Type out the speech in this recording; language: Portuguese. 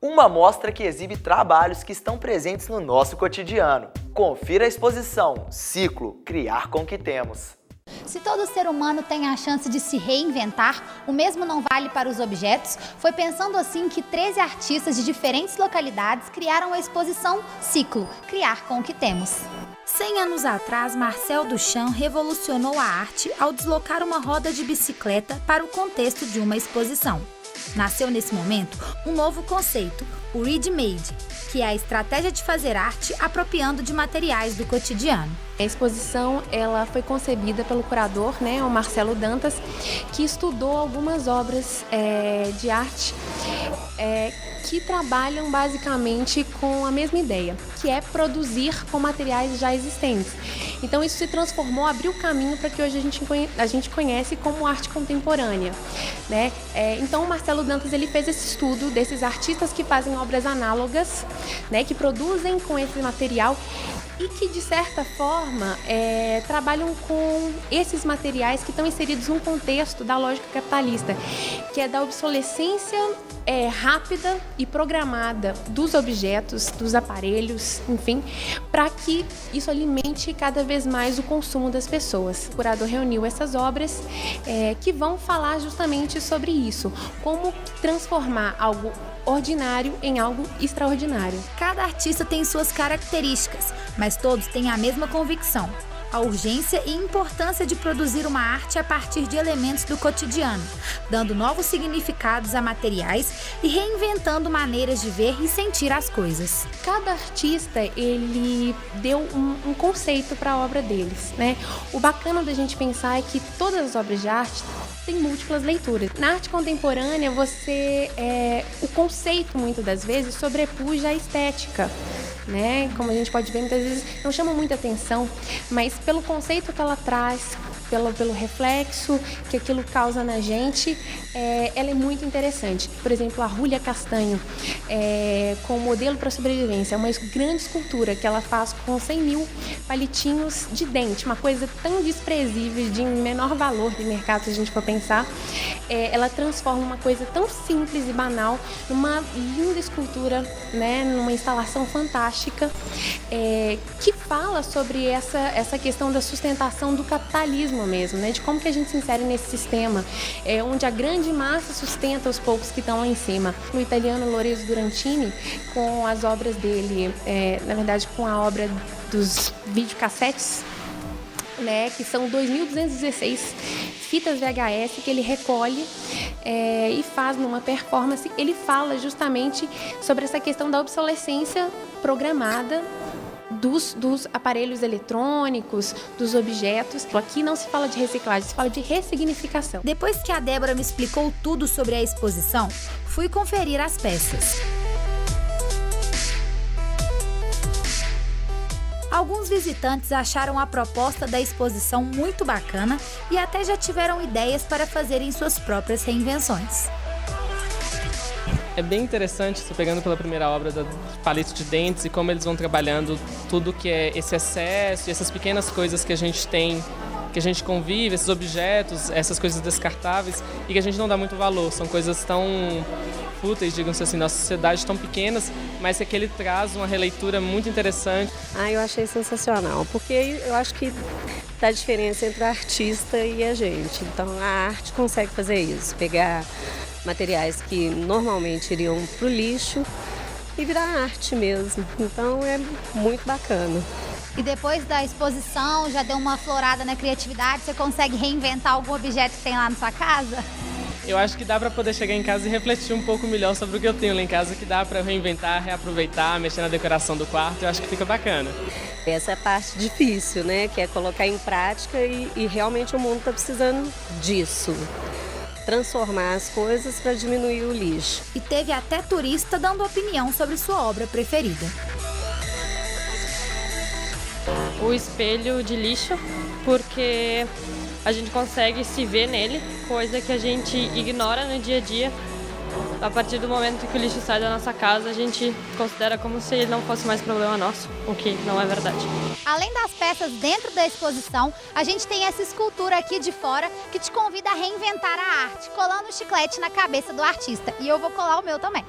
Uma mostra que exibe trabalhos que estão presentes no nosso cotidiano. Confira a exposição Ciclo, Criar com o que temos. Se todo ser humano tem a chance de se reinventar, o mesmo não vale para os objetos. Foi pensando assim que 13 artistas de diferentes localidades criaram a exposição Ciclo, Criar com o que temos. 100 anos atrás, Marcel Duchamp revolucionou a arte ao deslocar uma roda de bicicleta para o contexto de uma exposição. Nasceu nesse momento um novo conceito, o ready-made, que é a estratégia de fazer arte apropriando de materiais do cotidiano. A exposição ela foi concebida pelo curador, o Marcelo Dantas, que estudou algumas obras de arte que trabalham basicamente com a mesma ideia, que é produzir com materiais já existentes. Então isso se transformou, abriu caminho para que hoje a gente conhece como arte contemporânea, então o Marcelo Dantas ele fez esse estudo desses artistas que fazem obras análogas, que produzem com esse material e que, de certa forma, trabalham com esses materiais que estão inseridos num contexto da lógica capitalista, que é da obsolescência rápida e programada dos objetos, dos aparelhos, enfim, para que isso alimente cada vez mais o consumo das pessoas. O curador reuniu essas obras que vão falar justamente sobre isso, como transformar algo ordinário em algo extraordinário. Cada artista tem suas características, mas todos têm a mesma convicção: a urgência e importância de produzir uma arte a partir de elementos do cotidiano, dando novos significados a materiais e reinventando maneiras de ver e sentir as coisas. Cada artista, ele deu um conceito para a obra deles, O bacana da gente pensar é que todas as obras de arte têm múltiplas leituras. Na arte contemporânea, o conceito, muitas das vezes, sobrepuja a estética, Como a gente pode ver, muitas vezes não chama muita atenção, mas pelo conceito que ela traz, pelo reflexo que aquilo causa na gente, ela é muito interessante. Por exemplo, a Rúlia Castanho, com o modelo para sobrevivência, é uma grande escultura que ela faz com 100 mil palitinhos de dente, uma coisa tão desprezível, de menor valor de mercado, se a gente for pensar. Ela transforma uma coisa tão simples e banal numa linda escultura, numa instalação fantástica, que fala sobre essa questão da sustentação do capitalismo mesmo, de como que a gente se insere nesse sistema, onde a grande massa sustenta os poucos que estão lá em cima. O italiano Lorenzo Durantini, com as obras dele, na verdade com a obra dos videocassetes, que são 2.216 fitas VHS que ele recolhe e faz numa performance. Ele fala justamente sobre essa questão da obsolescência programada dos aparelhos eletrônicos, dos objetos. Aqui não se fala de reciclagem, se fala de ressignificação. Depois que a Débora me explicou tudo sobre a exposição, fui conferir as peças. Alguns visitantes acharam a proposta da exposição muito bacana e até já tiveram ideias para fazerem suas próprias reinvenções. É bem interessante, estou pegando pela primeira obra do palito de dentes e como eles vão trabalhando tudo que é esse excesso e essas pequenas coisas que a gente tem, que a gente convive, esses objetos, essas coisas descartáveis e que a gente não dá muito valor. São coisas tão fúteis, digamos assim, na sociedade, tão pequenas, mas que ele traz uma releitura muito interessante. Eu achei sensacional, porque eu acho que tá a diferença entre o artista e a gente. Então a arte consegue fazer isso, pegar materiais que normalmente iriam para o lixo e virar arte mesmo. Então é muito bacana. E depois da exposição, já deu uma aflorada na criatividade, você consegue reinventar algum objeto que tem lá na sua casa? Eu acho que dá para poder chegar em casa e refletir um pouco melhor sobre o que eu tenho lá em casa, que dá para reinventar, reaproveitar, mexer na decoração do quarto. Eu acho que fica bacana. Essa é a parte difícil, que é colocar em prática e realmente o mundo está precisando disso. Transformar as coisas para diminuir o lixo. E teve até turista dando opinião sobre sua obra preferida. O espelho de lixo, porque a gente consegue se ver nele, coisa que a gente ignora no dia a dia. A partir do momento que o lixo sai da nossa casa, a gente considera como se ele não fosse mais problema nosso, o que não é verdade. Além das peças dentro da exposição, a gente tem essa escultura aqui de fora que te convida a reinventar a arte, colando o chiclete na cabeça do artista. E eu vou colar o meu também.